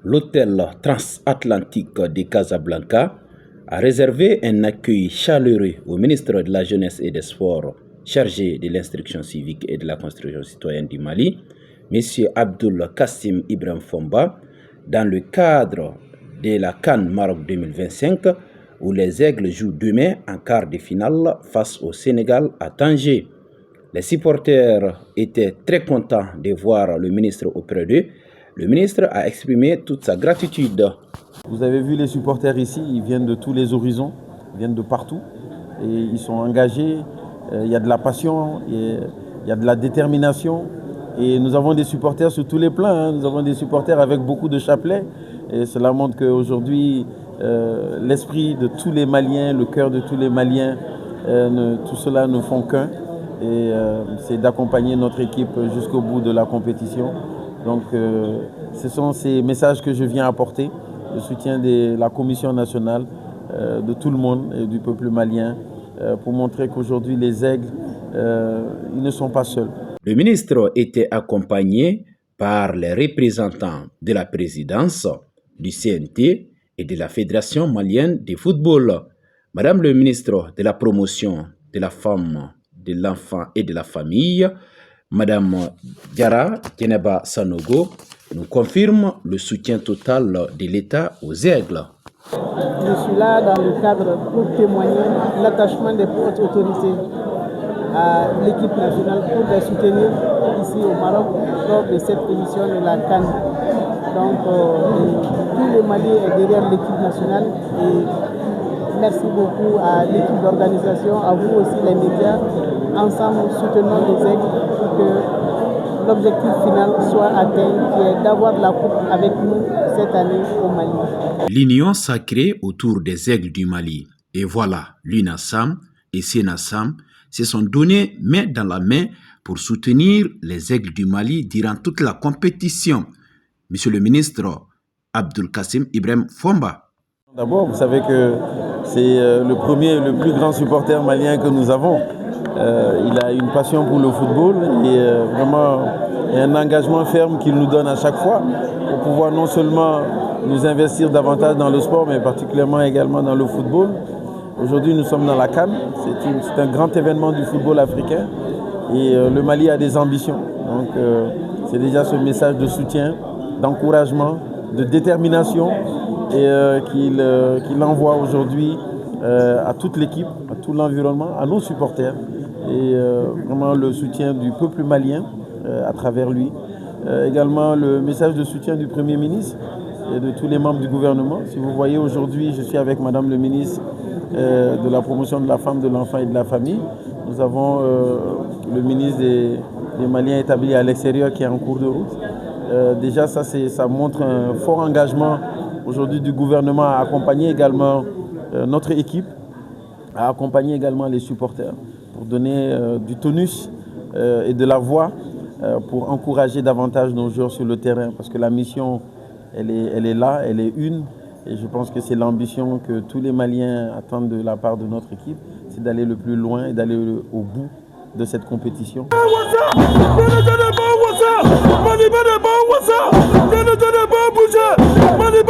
l'hôtel transatlantique de Casablanca a réservé un accueil chaleureux au ministre de la Jeunesse et des Sports chargé de l'instruction civique et de la construction citoyenne du Mali, M. Abdul Kassim Ibrahim Fomba, dans le cadre de la CAN Maroc 2025, où les Aigles jouent demain en quart de finale face au Sénégal à Tanger. Les supporters étaient très contents de voir le ministre auprès d'eux. Le ministre a exprimé toute sa gratitude. Vous avez vu les supporters ici, ils viennent de tous les horizons, ils viennent de partout et ils sont engagés. Il y a de la passion, il y a de la détermination et nous avons des supporters sur tous les plans. Nous avons des supporters avec beaucoup de chapelets et cela montre qu'aujourd'hui l'esprit de tous les Maliens, le cœur de tous les Maliens, tout cela ne font qu'un et c'est d'accompagner notre équipe jusqu'au bout de la compétition. Donc ce sont ces messages que je viens apporter, le soutien de la Commission nationale, de tout le monde et du peuple malien, pour montrer qu'aujourd'hui les Aigles, ils ne sont pas seuls. Le ministre était accompagné par les représentants de la présidence, du CNT et de la Fédération malienne de football. Madame le ministre de la promotion de la femme, de l'enfant et de la famille, Madame Diarra Keneba Sanogo, nous confirme le soutien total de l'État aux Aigles. Je suis là dans le cadre pour témoigner l'attachement des hautes autorités à l'équipe nationale pour les soutenir ici au Maroc lors de cette édition de la CAN. Donc tout le Mali est derrière l'équipe nationale et merci beaucoup à l'équipe d'organisation, à vous aussi les médias. Ensemble, soutenons les Aigles pour que l'objectif final soit atteint, qui est d'avoir la coupe avec nous cette année au Mali. L'union sacrée autour des Aigles du Mali. Et voilà, l'UNASAM et SENASAM se sont donnés main dans la main pour soutenir les Aigles du Mali durant toute la compétition. Monsieur le ministre Abdul Kassim Ibrahim Fomba. D'abord, vous savez que c'est le premier, le plus grand supporter malien que nous avons. Il a une passion pour le football et vraiment un engagement ferme qu'il nous donne à chaque fois pour pouvoir non seulement nous investir davantage dans le sport, mais particulièrement également dans le football. Aujourd'hui, nous sommes dans la CAN. C'est un grand événement du football africain et le Mali a des ambitions. Donc, c'est déjà ce message de soutien, d'encouragement, de détermination et qu'il envoie aujourd'hui à toute l'équipe, à tout l'environnement, à nos supporters et vraiment le soutien du peuple malien à travers lui. Également le message de soutien du Premier ministre et de tous les membres du gouvernement. Si vous voyez aujourd'hui, je suis avec Madame le ministre de la promotion de la femme, de l'enfant et de la famille. Nous avons le ministre des Maliens établi à l'extérieur qui est en cours de route. Déjà ça montre un fort engagement aujourd'hui du gouvernement à accompagner également notre équipe, à accompagner également les supporters pour donner du tonus et de la voix pour encourager davantage nos joueurs sur le terrain parce que la mission elle est là, elle est une et je pense que c'est l'ambition que tous les Maliens attendent de la part de notre équipe, c'est d'aller le plus loin et d'aller au bout de cette compétition. Mani